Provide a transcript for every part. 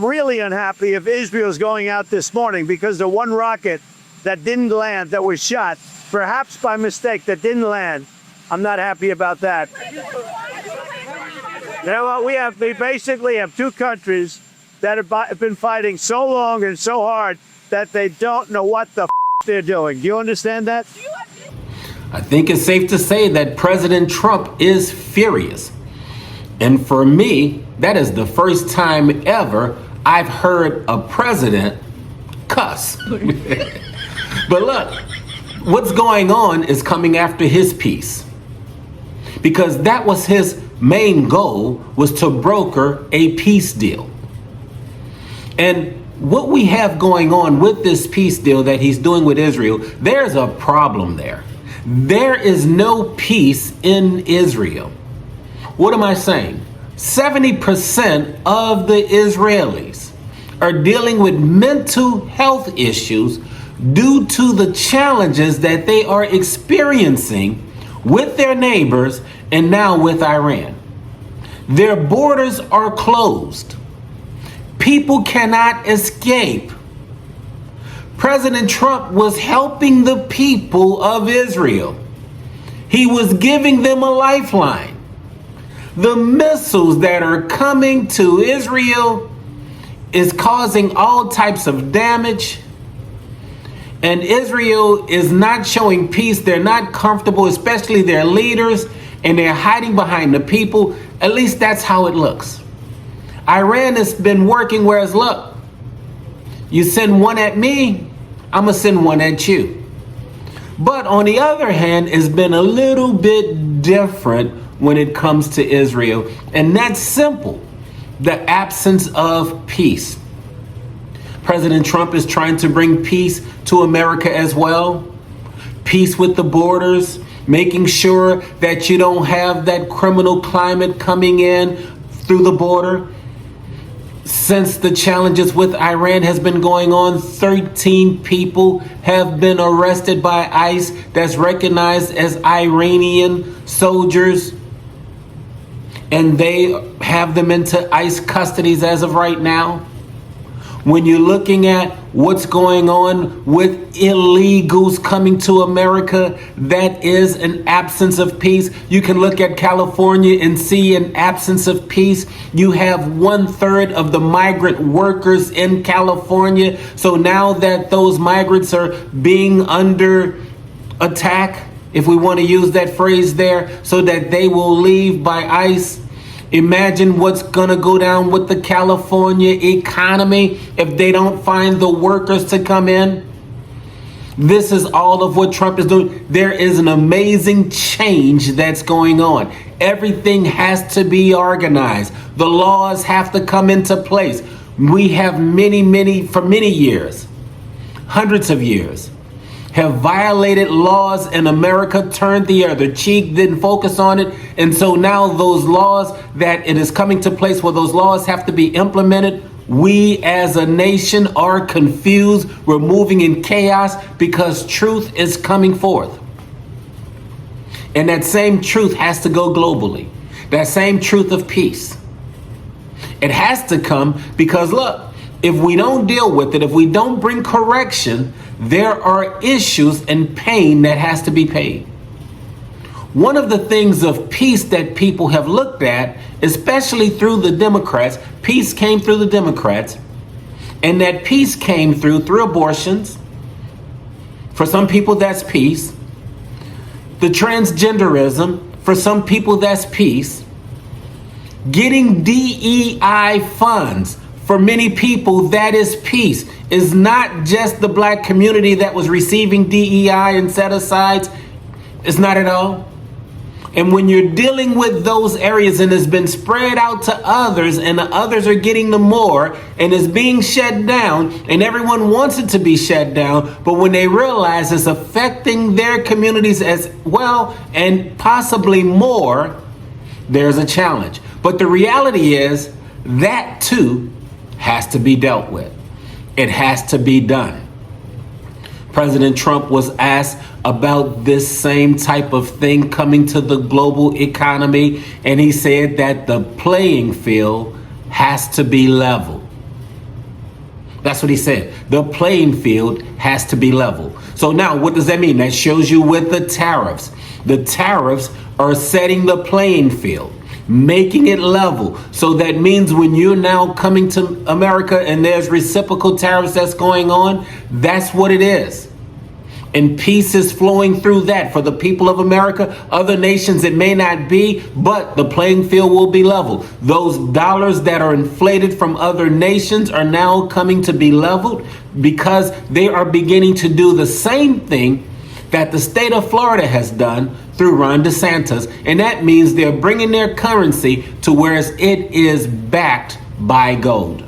Really unhappy if Israel's going out this morning because the one rocket that didn't land, that was shot, perhaps by mistake, that didn't land. I'm not happy about that. You know what? We basically have two countries that have been fighting so long and so hard that they don't know what the they're doing. Do you understand that? I think it's safe to say that President Trump is furious. And for me, that is the first time ever I've heard a president cuss. But look, what's going on is coming after his peace. Because that was his main goal, was to broker a peace deal. And what we have going on with this peace deal that he's doing with Israel, there's a problem there. There is no peace in Israel. What am I saying? 70% of the Israelis are dealing with mental health issues due to the challenges that they are experiencing with their neighbors and now with Iran. Their borders are closed. People cannot escape. President Trump was helping the people of Israel. He was giving them a lifeline. The missiles that are coming to Israel is causing all types of damage. And Israel is not showing peace. They're not comfortable, especially their leaders, and they're hiding behind the people. At least that's how it looks. Iran has been working, whereas look, you send one at me, I'm gonna send one at you. But on the other hand, it's been a little bit different when it comes to Israel, and that's simple: the absence of peace. President Trump is trying to bring peace to America as well. Peace with the borders, making sure that you don't have that criminal climate coming in through the border. Since the challenges with Iran has been going on, 13 people have been arrested by ICE that's recognized as Iranian soldiers. And they have them into ICE custodies as of right now. When you're looking at what's going on with illegals coming to America, that is an absence of peace. You can look at California and see an absence of peace. You have 1/3 of the migrant workers in California. So now that those migrants are being under attack, if we want to use that phrase there, so that they will leave by ICE. Imagine what's gonna go down with the California economy if they don't find the workers to come in. This is all of what Trump is doing. There is an amazing change that's going on. Everything has to be organized. The laws have to come into place. We have for many years, hundreds of years, have violated laws in America, turned the other cheek, didn't focus on it. And so now those laws that it is coming to place where those laws have to be implemented, we as a nation are confused. We're moving in chaos because truth is coming forth. And that same truth has to go globally. That same truth of peace. It has to come because look, if we don't deal with it, if we don't bring correction, there are issues and pain that has to be paid. One of the things of peace that people have looked at, especially through the Democrats, peace came through the Democrats, and that peace came through abortions. For some people, that's peace. The transgenderism, for some people, that's peace. Getting DEI funds, for many people, that is peace. It's not just the black community that was receiving DEI and set-asides. It's not at all. And when you're dealing with those areas and it's been spread out to others and the others are getting the more and it's being shut down and everyone wants it to be shut down, but when they realize it's affecting their communities as well and possibly more, there's a challenge. But the reality is that too has to be dealt with. It has to be done. President Trump was asked about this same type of thing coming to the global economy, and he said that the playing field has to be level. That's what he said. The playing field has to be level. So now what does that mean? That shows you with the tariffs. The tariffs are setting the playing field, making it level. So that means when you're now coming to America and there's reciprocal tariffs that's going on, that's what it is. And peace is flowing through that for the people of America. Other nations, it may not be, but the playing field will be level. Those dollars that are inflated from other nations are now coming to be leveled because they are beginning to do the same thing that the state of Florida has done through Ron DeSantis. And that means they're bringing their currency to where it is backed by gold.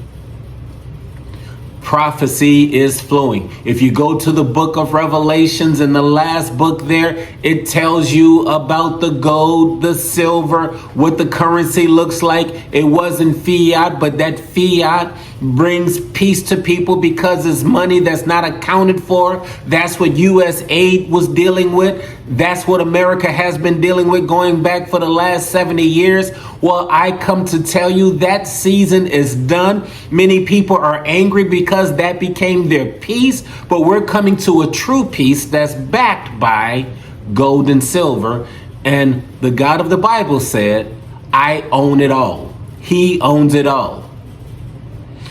Prophecy is flowing. If you go to the book of Revelations, in the last book there, it tells you about the gold, the silver, what the currency looks like. It wasn't fiat, but that fiat brings peace to people because it's money that's not accounted for. That's what U.S. aid was dealing with. That's what America has been dealing with going back for the last 70 years. Well, I come to tell you that season is done. Many people are angry because that became their peace, but we're coming to a true peace that's backed by gold and silver. And the God of the Bible said, I own it all. He owns it all.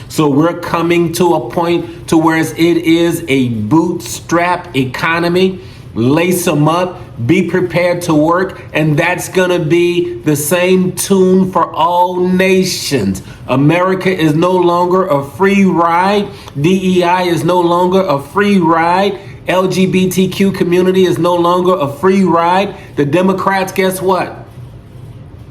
So we're coming to a point to where it is a bootstrap economy. Lace them up, be prepared to work, and that's gonna be the same tune for all nations. America is no longer a free ride. DEI is no longer a free ride. LGBTQ community is no longer a free ride. The Democrats, guess what?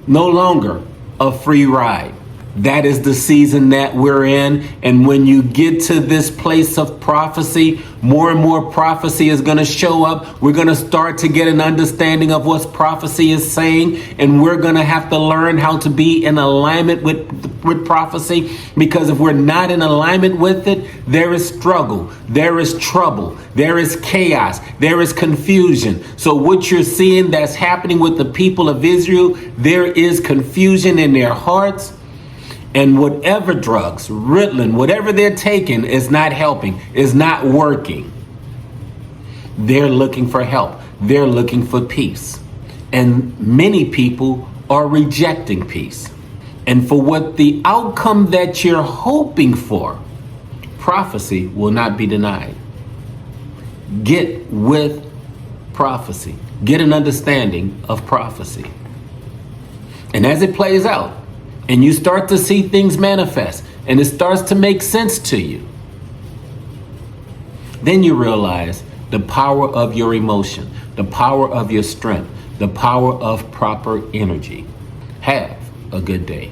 No longer a free ride. That is the season that we're in. And when you get to this place of prophecy, more and more prophecy is going to show up. We're going to start to get an understanding of what prophecy is saying. And we're going to have to learn how to be in alignment with prophecy. Because if we're not in alignment with it, there is struggle, there is trouble, there is chaos, there is confusion. So what you're seeing that's happening with the people of Israel, there is confusion in their hearts. And whatever drugs, Ritalin, whatever they're taking is not helping, is not working. They're looking for help. They're looking for peace. And many people are rejecting peace. And for what the outcome that you're hoping for, prophecy will not be denied. Get with prophecy. Get an understanding of prophecy. And as it plays out, and you start to see things manifest, and it starts to make sense to you, then you realize the power of your emotion, the power of your strength, the power of proper energy. Have a good day.